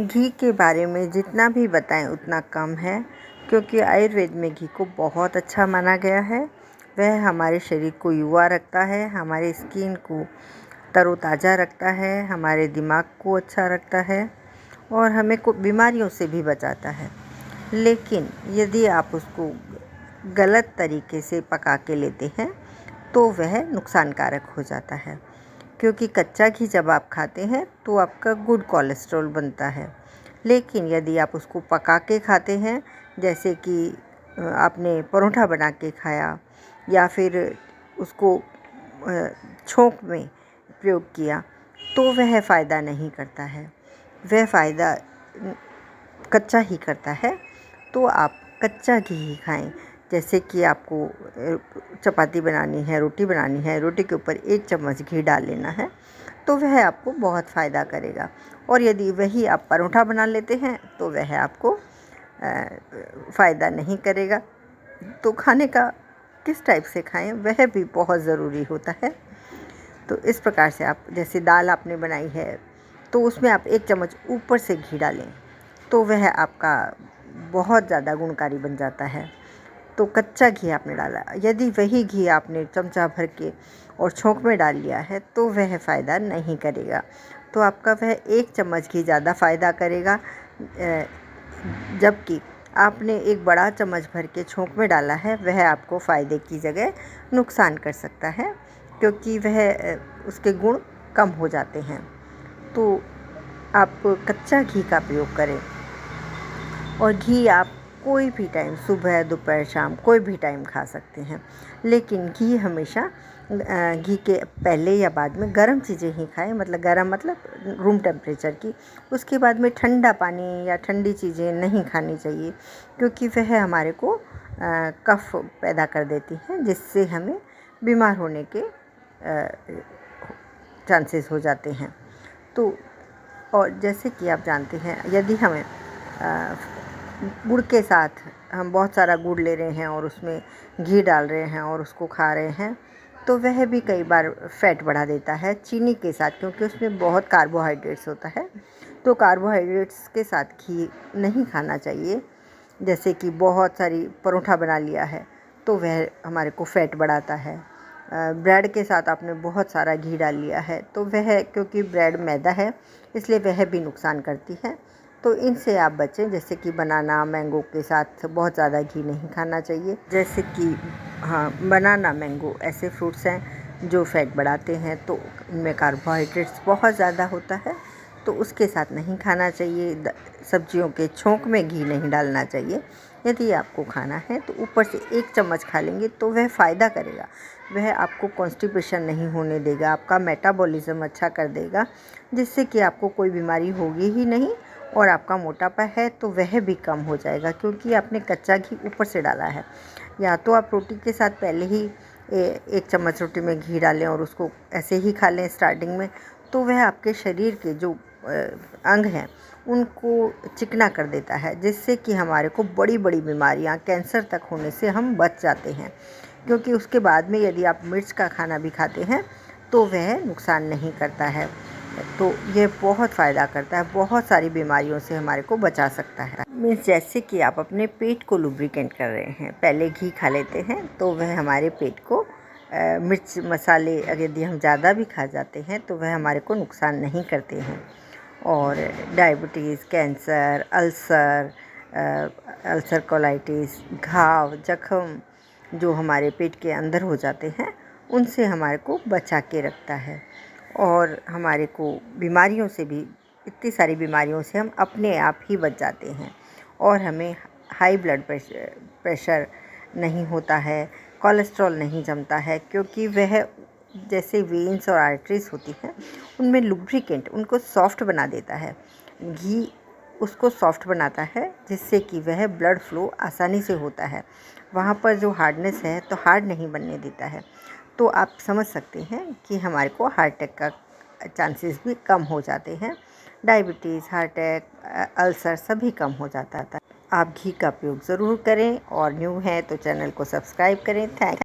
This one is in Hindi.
घी के बारे में जितना भी बताएं उतना कम है, क्योंकि आयुर्वेद में घी को बहुत अच्छा माना गया है। वह हमारे शरीर को युवा रखता है, हमारी स्किन को तरोताज़ा रखता है, हमारे दिमाग को अच्छा रखता है और हमें बीमारियों से भी बचाता है। लेकिन यदि आप उसको गलत तरीके से पका के लेते हैं तो वह नुकसानकारक हो जाता है, क्योंकि कच्चा घी जब आप खाते हैं तो आपका गुड कोलेस्ट्रॉल बनता है। लेकिन यदि आप उसको पका के खाते हैं, जैसे कि आपने परोठा बना के खाया या फिर उसको छोंक में प्रयोग किया, तो वह फ़ायदा नहीं करता है। वह फ़ायदा कच्चा ही करता है। तो आप कच्चा घी ही खाएं। जैसे कि आपको चपाती बनानी है, रोटी बनानी है, रोटी के ऊपर 1 चम्मच घी डाल लेना है, तो वह आपको बहुत फ़ायदा करेगा। और यदि वही आप परोठा बना लेते हैं तो वह आपको फ़ायदा नहीं करेगा। तो खाने का किस टाइप से खाएं, वह भी बहुत ज़रूरी होता है। तो इस प्रकार से आप, जैसे दाल आपने बनाई है तो उसमें आप 1 चम्मच ऊपर से घी डालें, तो वह आपका बहुत ज़्यादा गुणकारी बन जाता है। तो कच्चा घी आपने डाला, यदि वही घी आपने चमचा भर के और छोंक में डाल लिया है तो वह फ़ायदा नहीं करेगा। तो आपका वह 1 चम्मच घी ज़्यादा फ़ायदा करेगा, जबकि आपने एक बड़ा चम्मच भर के छोंक में डाला है, वह आपको फ़ायदे की जगह नुकसान कर सकता है, क्योंकि वह उसके गुण कम हो जाते हैं। तो आप कच्चा घी का प्रयोग करें। और घी आप कोई भी टाइम, सुबह, दोपहर, शाम, कोई भी टाइम खा सकते हैं। लेकिन घी हमेशा घी के पहले या बाद में गर्म चीज़ें ही खाएं, मतलब गर्म मतलब रूम टेम्परेचर की। उसके बाद में ठंडा पानी या ठंडी चीज़ें नहीं खानी चाहिए, क्योंकि वह हमारे को कफ पैदा कर देती हैं, जिससे हमें बीमार होने के चांसेस हो जाते हैं। तो और जैसे कि आप जानते हैं, यदि हमें गुड़ के साथ हम बहुत सारा गुड़ ले रहे हैं और उसमें घी डाल रहे हैं और उसको खा रहे हैं, तो वह भी कई बार फैट बढ़ा देता है चीनी के साथ, क्योंकि उसमें बहुत कार्बोहाइड्रेट्स होता है। तो कार्बोहाइड्रेट्स के साथ घी नहीं खाना चाहिए। जैसे कि बहुत सारी परोठा बना लिया है तो वह हमारे को फैट बढ़ाता है। ब्रेड के साथ आपने बहुत सारा घी डाल लिया है तो वह, क्योंकि ब्रेड मैदा है इसलिए वह भी नुकसान करती है। तो इनसे आप बचें। जैसे कि बनाना, मैंगो के साथ बहुत ज़्यादा घी नहीं खाना चाहिए। जैसे कि बनाना, मैंगो ऐसे फ्रूट्स हैं जो फैट बढ़ाते हैं, तो उनमें कार्बोहाइड्रेट्स बहुत ज़्यादा होता है, तो उसके साथ नहीं खाना चाहिए। सब्जियों के छोंक में घी नहीं डालना चाहिए। यदि आपको खाना है तो ऊपर से 1 चम्मच खा लेंगे तो वह फ़ायदा करेगा। वह आपको कॉन्स्टिपेशन नहीं होने देगा, आपका मेटाबॉलिज़्म अच्छा कर देगा, जिससे कि आपको कोई बीमारी होगी ही नहीं। और आपका मोटापा है तो वह भी कम हो जाएगा, क्योंकि आपने कच्चा घी ऊपर से डाला है। या तो आप रोटी के साथ पहले ही 1 चम्मच रोटी में घी डालें और उसको ऐसे ही खा लें स्टार्टिंग में, तो वह आपके शरीर के जो अंग हैं उनको चिकना कर देता है, जिससे कि हमारे को बड़ी बड़ी बीमारियां, कैंसर तक होने से हम बच जाते हैं। क्योंकि उसके बाद में यदि आप मिर्च का खाना भी खाते हैं तो वह नुकसान नहीं करता है। तो ये बहुत फ़ायदा करता है, बहुत सारी बीमारियों से हमारे को बचा सकता है। मीन्स जैसे कि आप अपने पेट को लुब्रिकेंट कर रहे हैं, पहले घी खा लेते हैं तो वह हमारे पेट को मिर्च मसाले यदि हम ज़्यादा भी खा जाते हैं तो वह हमारे को नुकसान नहीं करते हैं। और डायबिटीज़, कैंसर, अल्सर कोलाइटिस, घाव, जख्म जो हमारे पेट के अंदर हो जाते हैं, उनसे हमारे को बचा के रखता है। और हमारे को बीमारियों से भी, इतनी सारी बीमारियों से हम अपने आप ही बच जाते हैं। और हमें हाई ब्लड प्रेशर नहीं होता है, कोलेस्ट्रॉल नहीं जमता है, क्योंकि वह, जैसे वेन्स और आर्टरीज होती हैं उनमें लुब्रिकेंट, उनको सॉफ्ट बना देता है। घी उसको सॉफ्ट बनाता है, जिससे कि वह ब्लड फ्लो आसानी से होता है। वहाँ पर जो हार्डनेस है तो हार्ड नहीं बनने देता है। तो आप समझ सकते हैं कि हमारे को हार्ट अटैक का चांसेस भी कम हो जाते हैं। डायबिटीज़, हार्ट अटैक, अल्सर सभी कम हो जाता है। आप घी का प्रयोग ज़रूर करें और न्यू हैं तो चैनल को सब्सक्राइब करें। थैंक